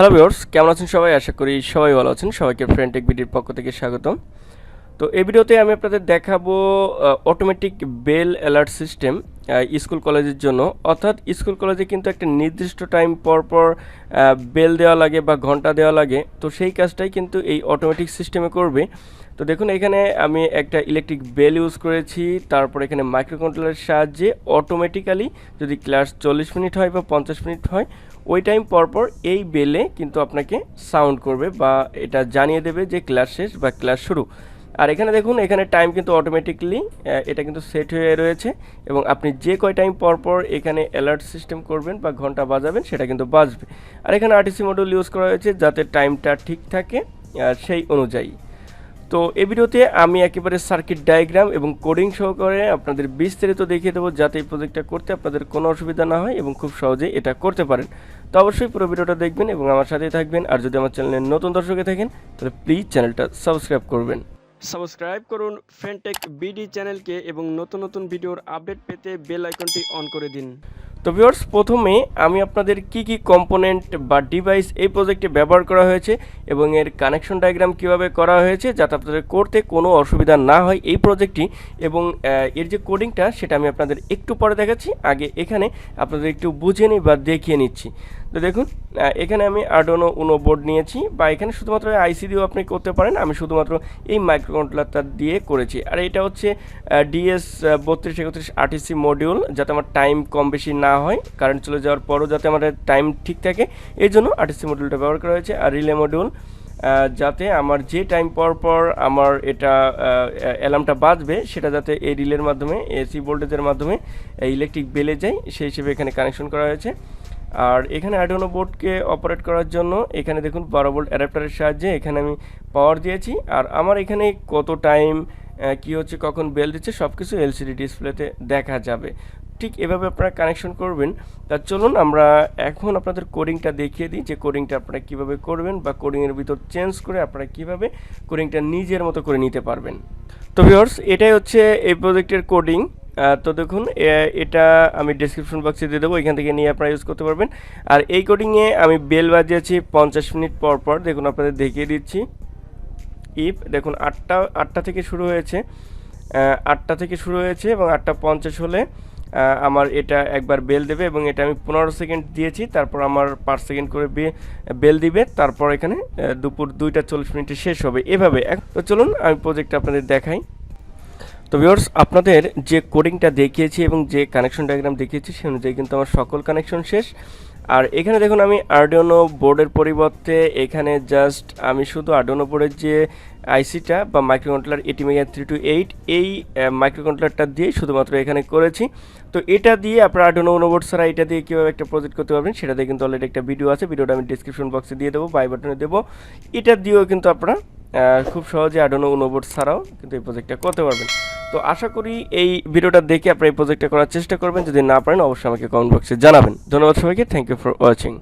Hello viewers, কেমন আছেন সবাই? আশা করি সবাই ভালো আছেন। সবাইকে ফ্রেন্ডটেকবিডির পক্ষ থেকে স্বাগতম। তো এই ভিডিওতে আমি আপনাদের দেখাবো automatic bell alert system school কলেজের জন্য। অর্থাৎ স্কুল কলেজে কিন্তু একটা নির্দিষ্ট টাইম পর পর বেল দেওয়া লাগে বা ঘন্টা দেওয়া লাগে, তো সেই কাজটাই কিন্তু এই অটোমেটিক সিস্টেমে করবে। তো দেখুন, এখানে আমি একটা ইলেকট্রিক বেল ইউজ করেছি, তারপর এখানে মাইক্রোকন্ট্রোলারের সাহায্যে অটোমেটিক্যালি যদি ক্লাস 40 মিনিট হয় বা 50 মিনিট হয়, ওই টাইম পরপর এই বেলে কিন্তু আপনাকে সাউন্ড করবে বা এটা জানিয়ে দেবে যে ক্লাস শেষ বা ক্লাস শুরু। আর এখানে দেখুন, এখানে টাইম কিন্তু অটোমেটিকলি এটা কিন্তু সেট হয়ে রয়েছে এবং আপনি যে কয় টাইম পরপর এখানে অ্যালার্ট সিস্টেম করবেন বা ঘন্টা বাজাবেন সেটা কিন্তু বাজবে। আর এখানে আরটিসি মডিউল ইউজ করা হয়েছে যাতে টাইমটা ঠিক থাকে সেই অনুযায়ী। তো এই ভিডিওতে আমি একেবারে সার্কিট ডায়াগ্রাম এবং কোডিং সহকারে আপনাদের বিস্তারিত দেখিয়ে দেবো, যাতে এই প্রজেক্টটা করতে আপনাদের কোনো অসুবিধা না হয় এবং খুব সহজেই এটা করতে পারেন। তো অবশ্যই পুরো ভিডিওটা দেখবেন এবং আমার সাথেই থাকবেন। আর যদি আমার চ্যানেলের নতুন দর্শকে থাকেন তাহলে প্লিজ চ্যানেলটা সাবস্ক্রাইব করবেন। সাবস্ক্রাইব করুন ফ্রেন্ডটেকবিডি চ্যানেলকে এবং নতুন নতুন ভিডিওর আপডেট পেতে বেল আইকনটি অন করে দিন। তো ভিউয়ার্স, প্রথমে আমি আপনাদের কি কম্পোনেন্ট বা ডিভাইস এই প্রজেক্টে ব্যবহার করা হয়েছে এবং এর কানেকশন ডায়াগ্রাম কিভাবে করা হয়েছে যাতে আপনাদের করতে কোনো অসুবিধা না হয় এই প্রজেক্টটি, এবং এর যে কোডিংটা সেটা আমি আপনাদের একটু পরে দেখাচ্ছি। আগে এখানে আপনাদের একটু বুঝে নিই বা দেখিয়ে নিচ্ছি। তো দেখুন, এখানে আমি আরডুইনো উনো বোর্ড নিয়েছি, বা এখানে শুধুমাত্র আইসি দিয়েও আপনি করতে পারেন। আমি শুধুমাত্র এই মাইক্রোকন্ট্রোলারটা দিয়ে করেছি। আর এটা হচ্ছে ডিএস 3231 আরটিসি মডিউল, যাতে আমার টাইম কম বেশি না হয়, কারেন্ট চলে যাওয়ার পরও যাতে আমার টাইম ঠিক থাকে, এই জন্য আরটিসি মডিউলটা ব্যবহার করা হয়েছে। আর রিলে মডিউল, যাতে আমার যে টাইম পর পর আমার এটা অ্যালার্মটা বাজবে সেটা যাতে এই রিলের মাধ্যমে এসি ভোল্টেজের মাধ্যমে ইলেকট্রিক বেলে যায়, সেই হিসেবে এখানে কানেকশন করা হয়েছে। আর এখানে আরডুইনো বোর্ডকে অপারেট করার জন্য এখানে দেখুন 12 ভোল্ট অ্যাডাপ্টারের সাহায্যে এখানে আমি পাওয়ার দিয়েছি। আর আমার এখানে কত টাইম কি হচ্ছে, কখন বেল দিচ্ছে, সব কিছু এলসিডি ডিসপ্লেতে দেখা যাবে। ঠিক এভাবে আপনারা কানেকশন করবেন। তা চলুন আমরা এখন আপনাদের কোডিংটা দেখিয়ে দিই যে কোডিংটা আপনারা কীভাবে করবেন বা কোডিংয়ের ভিতর চেঞ্জ করে আপনারা কীভাবে কোডিংটা নিজের মতো করে নিতে পারবেন। তো ভিউয়ার্স, এটাই হচ্ছে এই প্রজেক্টের কোডিং। তো দেখুন, এটা আমি ডেসক্রিপশন বক্সে দিয়ে দেবো, এখান থেকে নিয়ে আপনারা ইউজ করতে পারবেন। আর এই কোডিংয়ে আমি বেল বাজিয়েছি 50 মিনিট পর পর। দেখুন, আপনাদের দেখিয়ে দিচ্ছি। ইফ দেখুন, আটটা থেকে শুরু হয়েছে, 8টা থেকে শুরু হয়েছে এবং 8:50 হলে আমার এটা একবার বেল দেবে, এবং এটা আমি 15 সেকেন্ড দিয়েছি। তারপর আমার 5 সেকেন্ড করে বেল দিবে। তারপর এখানে দুপুর 2:40 শেষ হবে এভাবে। তো চলুন আমি প্রজেক্টটা আপনাদের দেখাই। তো ভিউয়ার্স, আপনাদের যে কোডিংটা দেখিয়েছি এবং যে কানেকশন ডায়াগ্রাম দেখিয়েছি সেই অনুযায়ী কিন্তু আমার সকল কানেকশন শেষ। আর এখানে দেখুন, আমি আরডুইনো বোর্ডের পরিবর্তে এখানে জাস্ট আমি শুধু আরডুইনো বোর্ডের যে আইসিটা বা মাইক্রোকন্ট্রোলার ATmega328 এই মাইক্রোকন্ট্রোলারটা দিয়ে শুধুমাত্র এখানে করেছি। তো এটা দিয়ে আপনারা আরডুইনো উনো বোর্ড ছাড়া এটা দিয়ে কীভাবে একটা প্রজেক্ট করতে পারবেন সেটা দিয়ে কিন্তু অলরেডি একটা ভিডিও আছে, ভিডিওটা আমি ডিসক্রিপশন বক্সে দিয়ে দেবো, বাই বাটনে দেবো। এটা দিয়েও কিন্তু আপনারা খুব সহজে আরডুইনো উনো বোর্ড ছাড়াও কিন্তু এই প্রজেক্টটা করতে পারবেন। তো আশা করি এই ভিডিওটা দেখে আপনারা এই প্রজেক্টটা করার চেষ্টা করবেন। যদি না পারেন অবশ্যই আমাকে কমেন্ট বক্সে জানাবেন। ধন্যবাদ সবাইকে, থ্যাংক ইউ ফর ওয়াচিং।